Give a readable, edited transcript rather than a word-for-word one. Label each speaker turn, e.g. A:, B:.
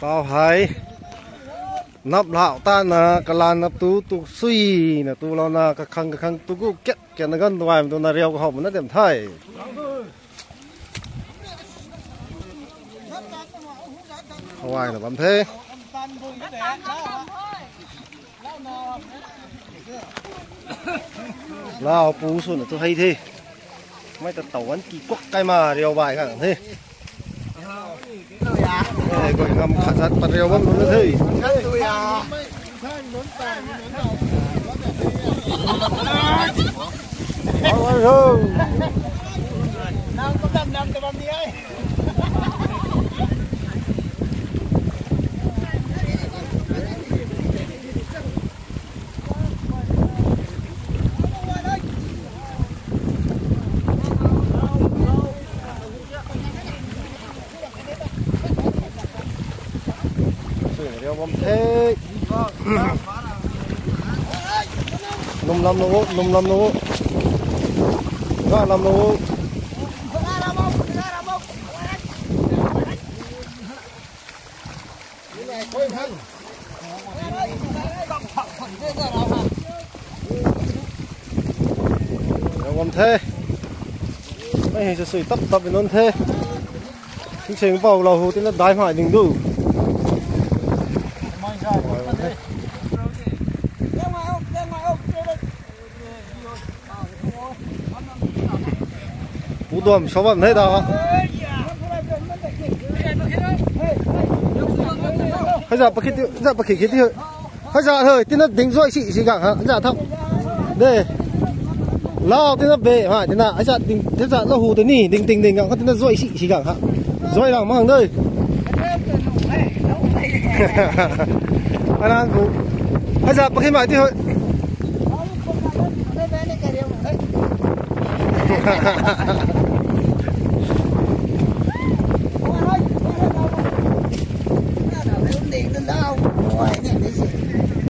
A: tao hay nắp lạo ta na cái lan nắp tu tu suy na tu lo na cái khăng tu cũng kết nó gần ngoài tu na rêu cái hộp nó điểm thay ngoài là bấm thế lao pú xuân là tôi hay thế mấy tao tàu ăn kỳ quắc cái mà rêu bài cả thế gọi ngầm khát sát bắt rêu bấm luôn thế bom thế nôm lắm nó ra làm nó bom thế mấy hình sự tập với nó thế chương trình vào lò hồ thì nó đái phải đừng đủ cú đùm số bận thế đó bây giờ bắt khi kia bây giờ thôi tin nó tính rồi chị cả hả giờ thấp đây lao tin nó về hả tin là bây giờ tính thế giờ nó hù tới nỉ tính tin nó rồi chị cả hả rồi làm mang đây anh ăn cú bây giờ bắt khi mãi thì thôi